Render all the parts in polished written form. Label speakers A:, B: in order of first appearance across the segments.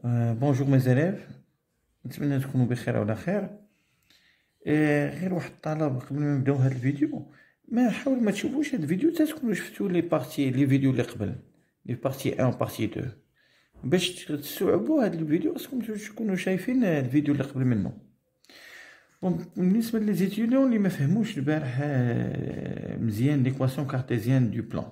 A: بونجور مي زيليف، نتمنى تكونوا بخير وعلى خير. غير واحد الطلب قبل ما نبداو هذا الفيديو، ما حاول ما تشوفوش هذا الفيديو حتى تكونوا شفتوا لي بارتي لي فيديو اللي قبل، لي بارتي 1 و بارتي 2 باش تستوعبوا هذا الفيديو. خاصكم تكونوا شايفين الفيديو اللي قبل منه. بالنسبه ليزيتيديون اللي ما فهموش البارح مزيان ليكواسيون كارتيزيان دو بلان،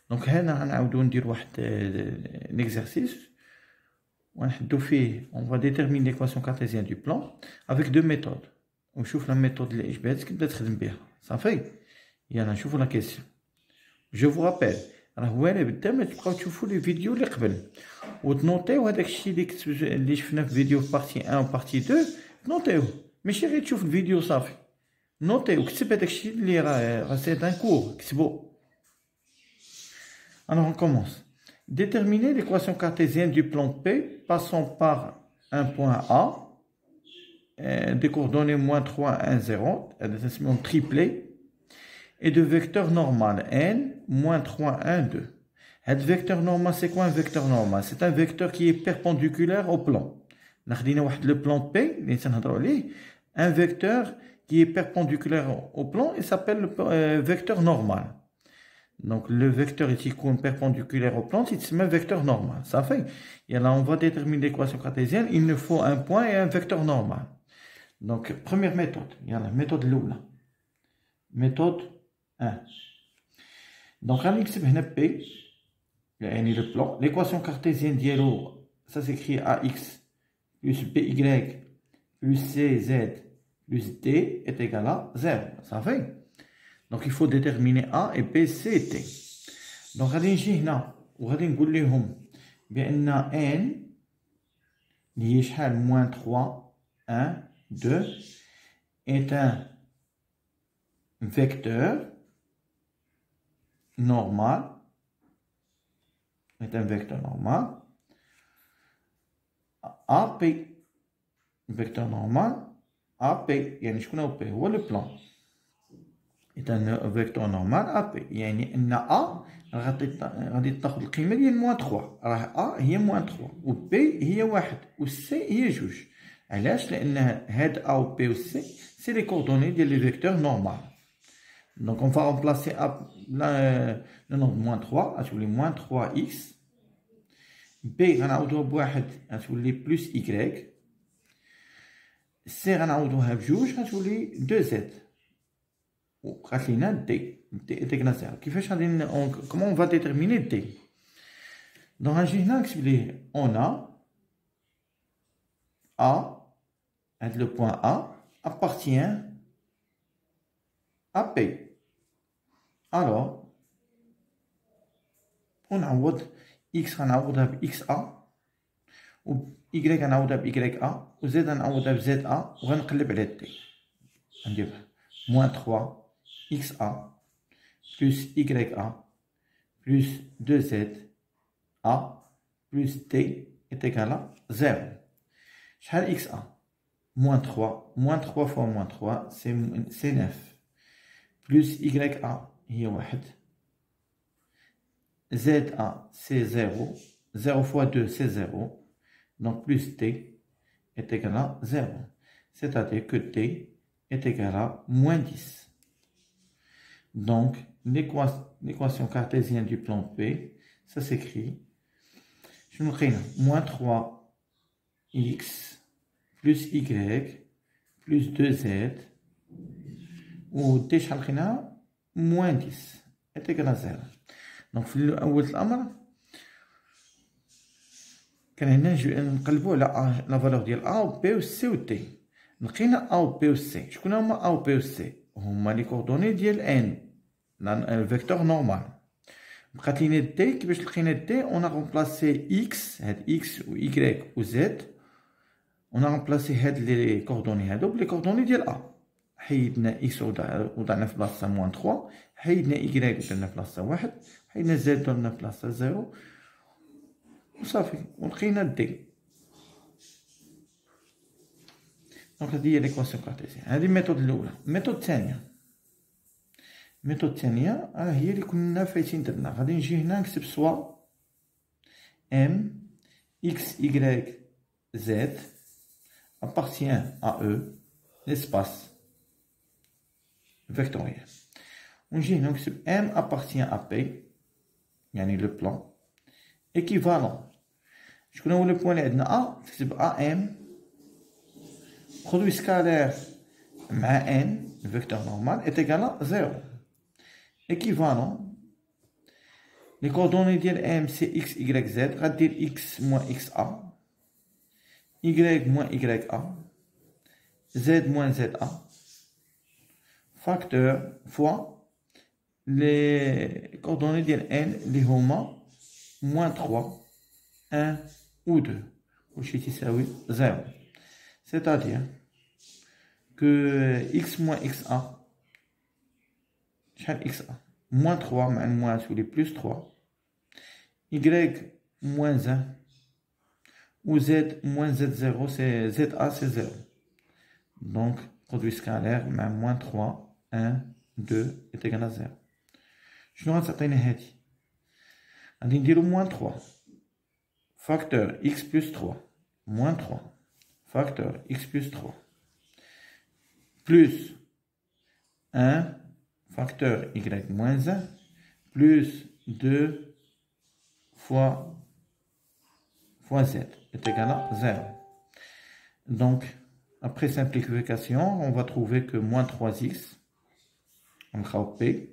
A: دونك هنا غنعاودو ندير واحد ليكزارسيس ونحدو فيه on va déterminer l'équation cartésienne du plan avec deux méthodes. ونشوف لا ميثود اللي عجباتك تبدا تخدم بها صافي. يلا نشوفوا لا كيسيون. جو فو رابيل راه واعر بدا ما تبقاو تشوفوا لي فيديو اللي قبل وتنوطيو هذاك الشيء اللي كتب اللي شفنا في فيديو في بارتي 1 و بارتي 2. نوطيو ماشي غير تشوف الفيديو صافي، نوطيو كتب هذاك الشيء اللي راه سي ان كور كتبو. Alors on commence. Déterminer l'équation cartésienne du plan P passant par un point A, des coordonnées moins 3, 1, 0, un triplé, et de vecteur normal n, moins 3, 1, 2. Un vecteur normal, c'est quoi un vecteur normal? C'est un vecteur qui est perpendiculaire au plan. Le plan P, un vecteur qui est perpendiculaire au plan, il s'appelle le vecteur normal. Donc le vecteur ici perpendiculaire au plan, c'est un vecteur normal. Ça fait. Et là, on va déterminer l'équation cartésienne. Il nous faut un point et un vecteur normal. Donc première méthode. Il y a la méthode Lula. Méthode 1. Donc on écrit P, le plan. L'équation cartésienne d'Yellow, ça s'écrit AX plus BY plus CZ plus D est égal à 0. Ça fait. Donc il faut déterminer A et B, C et T. Donc غادي نجي هنا وغادي نقول لهم بأن N اللي هي شحال moins 3 1 2 est un vecteur normal, AP vecteur normal AP يعني شكون هو P هو le plan est un vecteur normal AP. يعني ان A غادي تاخذ القيمه ديال موان 3. راه A هي موان 3 و B هي 1 و C هي 2. علاش؟ لان هاد A و B و C سي لي كوردوني ديال لي فيكتور نورمال. دونك on va remplacer A le nombre moins 3 غتولي moins 3x. B غنعوضوها بواحد غتولي بلس y. C غنعوضوها بجوج غتولي 2z. وقالت لنا دي est égal à 0. كيفاش غادي comment on va déterminer d؟ دونك غنجي هنا نكتب ليه on a هاد لو بوين A appartient à P. alors ونعوض x غنعوضها ب xa و y غنعوضها ب ya و z غنعوضها ب za وغنقلب على d. غندير moins 3 xa plus ya plus 2z a plus t est égal à 0. شحال xa? moins 3. moins 3 fois moins 3 c'est 9. plus ya هي 1. za c'est 0. 0 fois 2 c'est 0. donc plus t est égal à 0. C'est-à-dire que t est égal à moins 10. Donc, l'équation cartésienne du plan P, ça s'écrit, je me crée moins 3x plus y plus 2z ou t moins 10 est égal à 0. Donc, في الأول الأمر كان هنا نقلبوا على لا فالور ديال A و B و C و T. لقينا A و B و C. شكون هما A و B و C؟ هما لي كوردوني ديال N الفيكتور نورمال. بقات لينا دي. كيفاش لقينا دي؟ اون غومبلاسي اكس هاد اكس و y و زد. اون غومبلاسي هاد لي كوردوني هادو بلي كوردوني ديال A. حيدنا اكس وضعنا في بلاصه موان 3. حيدنا y ودرنا في بلاصه 1. حيدنا زد ودرنا في بلاصه 0 وصافي ولقينا دي. دونك هادي هي ليكواسيون كارتيزيان. هادي الميثود الاولى. الميثود الثانيه الميثود الثانيه هي اللي كنا فايتين درنا. غادي نجي هنا نكتب سوا ام x, y, z appartient à E, l'espace vectoriel. On dit donc que M appartient à P, yani le plan, équivalent. Je connais le point là, A, c'est AM, produit scalaire à N, le vecteur normal, est égal à 0. Équivalent. Les coordonnées de M, c'est x, y, z. On va dire x moins xa, y moins ya, z moins za, facteur fois les coordonnées de n, les homa, moins 3, 1 ou 2. C'est-à-dire que x moins xa, moins 3, moins sous les plus 3, y moins 1, ou z moins z0, c'est za, c'est 0. Donc, produit scalaire, moins 3, 1, 2 est égal à 0. Je nous rends هذه. غادي نديرو moins 3. Facteur x plus 3. Moins 3. Facteur x plus 3. Plus 1. Facteur y moins 1. Plus 2 fois z est égal à 0. Donc, après simplification, on va trouver que moins 3x, on va P,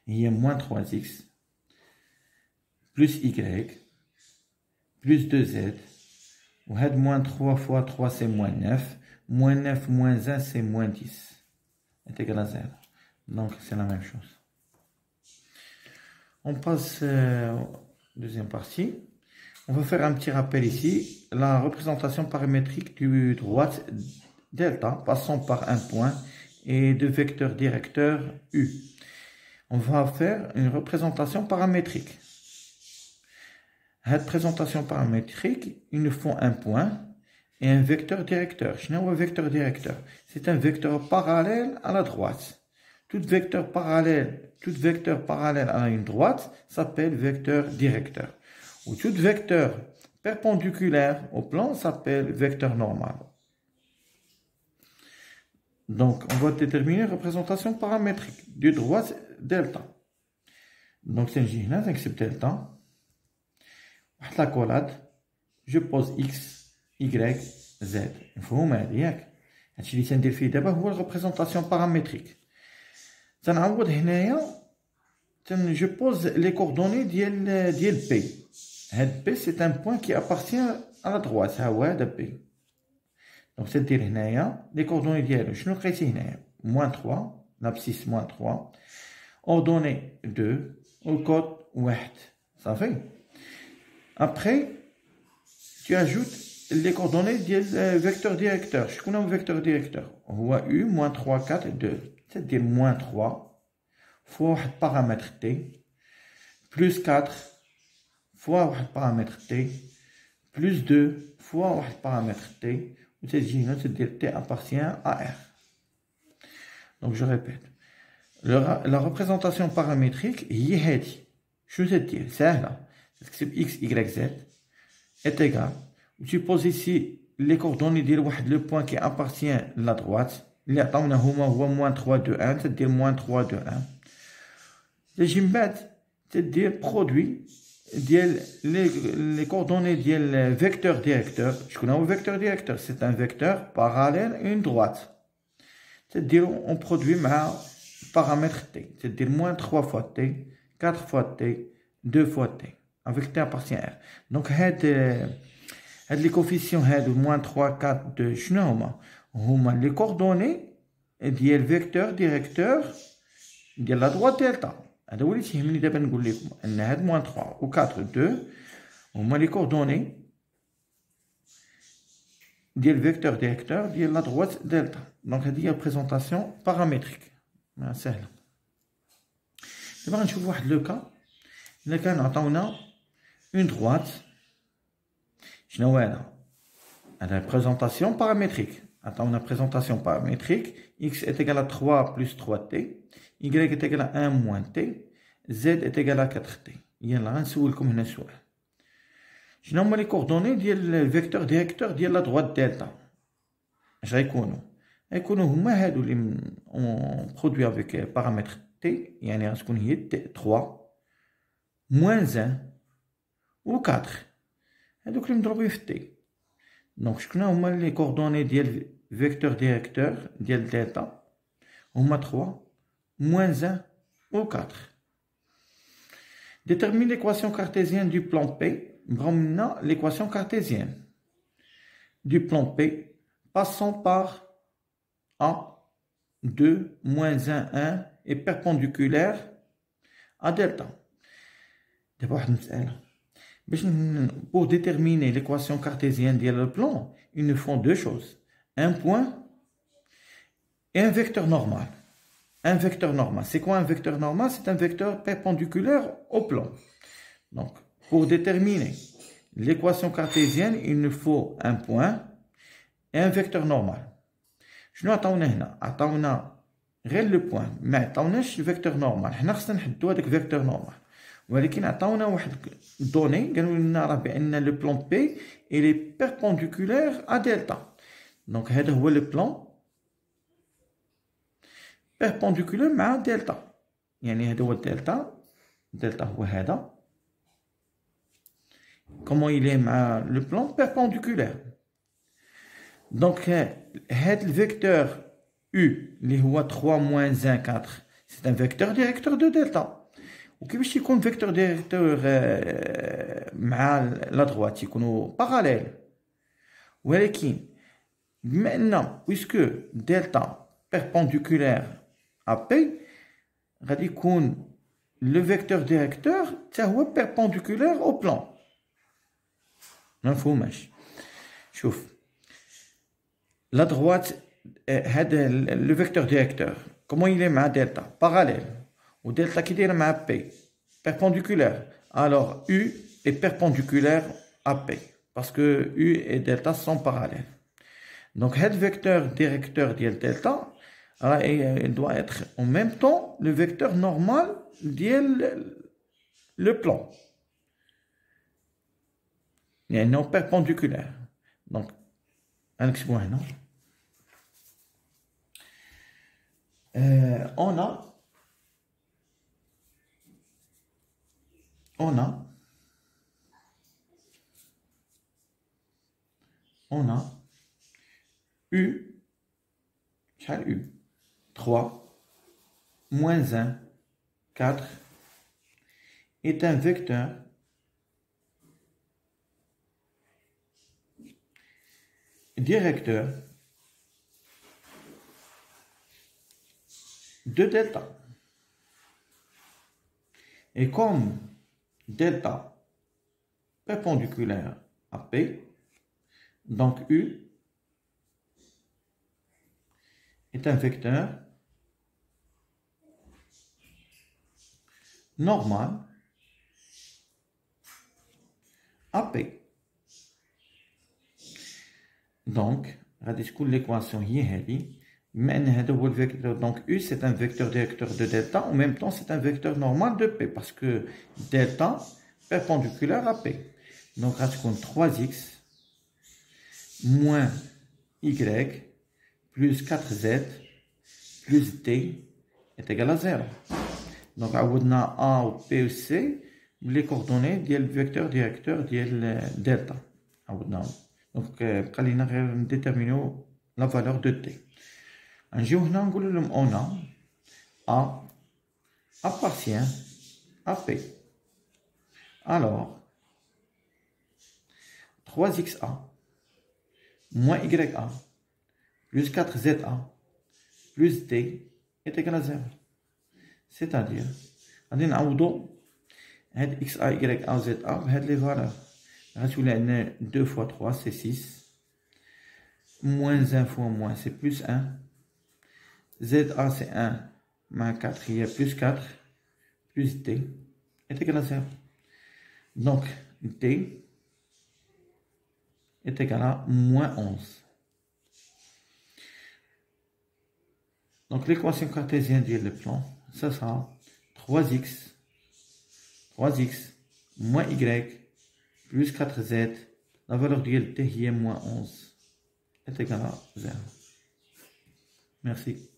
A: il y a moins 3x, plus y, plus 2z, ou moins 3 fois 3 c'est moins 9 moins 1 c'est moins 10, est égal à 0. Donc, c'est la même chose. On passe aux deuxième partie. On va faire un petit rappel ici. La représentation paramétrique du droite delta passant par un point et de vecteur directeur U. On va faire une représentation paramétrique. Cette présentation paramétrique, il nous faut un point et un vecteur directeur. Je n'ai pas un vecteur directeur. C'est un vecteur parallèle à la droite. Tout vecteur parallèle à une droite s'appelle vecteur directeur. Ou tout vecteur perpendiculaire au plan s'appelle vecteur normal. Donc, on va déterminer la représentation paramétrique du droite delta. Donc, c'est un delta. La collade, je pose x, y, z. Il faut que c'est la représentation paramétrique. Je pose les coordonnées de P. P, c'est un point qui appartient à la droite. P. Donc, c'est-à-dire les coordonnées de je nous ici moins 3, l'abscisse moins 3, ordonnée 2, au code 1. Ça fait. Après, tu ajoutes les coordonnées du vecteur directeur. Je connais un vecteur directeur. On voit U, moins 3, 4, 2. C'est-à-dire moins 3 fois un paramètre T, plus 4 fois un paramètre T, plus 2 fois un paramètre T. C'est-à-dire T appartient à R. Donc, je répète. La représentation paramétrique, je veux dire, c'est là. C'est x, y, z est égal. Tu poses ici les coordonnées de le point qui appartient à la droite. Il y a moins 3, 2, 1, c'est-à-dire moins 3, 2, 1. C'est-à-dire produit les coordonnées du vecteur directeur. Je connais un vecteur directeur, c'est un vecteur parallèle à une droite. C'est-à-dire on produit un paramètre t, c'est-à-dire moins 3 fois t, 4 fois t, 2 fois t. Avec t appartient à R. Donc, les coefficients de moins 3, 4, 2, les coordonnées du vecteur directeur de la droite delta. هذا هو اللي تيهمني دابا نقول لكم ان هاد moins 3 و 4 2 هما les coordonnées du vecteur directeur de la droite delta. Donc هذه هي présentation paramétrique. سهله. دابا غنشوفوا واحد لو كا الا كان عطاونا une droite. شنو هذا؟ هذا présentation paramétrique. Attends, on a présentation paramétrique. X est égal à 3 plus 3t. Y est égal à 1 moins t. Z est égal à 4t. Il y a là un سؤالكم هنا سؤال. شنو هما لي كوردوني ديال الفيكتور ديريكتور ديال لا droite دلتا؟ اش غيكونوا هما هادو اللي اون برودوي افيك بارامتر تي، يعني غتكون هي تي 3 موان 1 و 4، هادوك اللي مضروبين في تي. دونك شكون هما لي كوردوني ديال فيكتور ديريكتور ديال دلتا؟ هما 3 موان 1 و 4. Détermine l'équation cartésienne du plan P. Maintenant, l'équation cartésienne du plan P passant par A, 2, moins 1, 1 est perpendiculaire à delta. D'abord, pour déterminer l'équation cartésienne de le plan, il nous faut deux choses. Un point et un vecteur normal. Un vecteur normal. C'est quoi un vecteur normal? C'est un vecteur perpendiculaire au plan. Donc, pour déterminer l'équation cartésienne, il nous faut un point et un vecteur normal. شنو عطاونا هنا؟ عطاونا غير لو بوين، ما عطاوناش الفيكتور نورمال. حنا خصنا نحددو هذاك فيكتور نورمال، ولكن عطاونا واحد دوني قالوا لنا راه بان لو بلان بي إلي بيربونديكولير ا دلتا. دونك هذا هو لو بلان بيربونديكولير مع دلتا، يعني هذا هو الدلتا. دلتا هو هذا. كومون إلي مع لو بلان بيربونديكولير. دونك هاد الفيكتور U اللي هو 3 moins 1 4 سي ان فيكتور ديريكتور دو دلتا. وكيفاش يكون فيكتور ديريكتور مع لا دروات؟ يكونوا باراليل، ولكن بما ان بويسكو دلتا بيربونديكولير ا بي غادي يكون لو فيكتور ديريكتور حتى هو بيربونديكولير او بلان. ما مفهوماش؟ شوف la droite, le vecteur directeur, comment il est ma delta? Parallèle. Ou delta qui est ma P? Perpendiculaire. Alors, U est perpendiculaire à P. Parce que U et delta sont parallèles. Donc, le vecteur directeur de delta, il doit être en même temps le vecteur normal de le plan. Il y a un nom perpendiculaire. Donc, un exposant. On a U, U, 3, moins 1, 4 est un vecteur directeur de delta. Et comme delta perpendiculaire à P, donc U est un vecteur normal à P. Donc, l'équation est donc U c'est un vecteur directeur de delta, en même temps c'est un vecteur normal de P, parce que delta perpendiculaire à P. Donc, 3x moins y plus 4z plus d est égal à 0. Donc, on a A ou P ou C, les coordonnées du vecteur directeur de delta. Donc, on va déterminer la valeur de t. On a A appartient à P. Alors, 3xa moins ya plus 4za plus d est égal à 0. C'est-à-dire, on a xa, ya, za, les valeurs. 2 fois 3, c'est 6. Moins 1 fois moins, c'est plus 1. ZA, c'est 1. Moins 4, il y a plus 4. Plus D est égal à 0. Donc, D est égal à moins 11. Donc, l'équation cartésienne du plan, ça sera 3x moins y plus 4z, la valeur de t qui est moins 11 est égale à 0. Merci.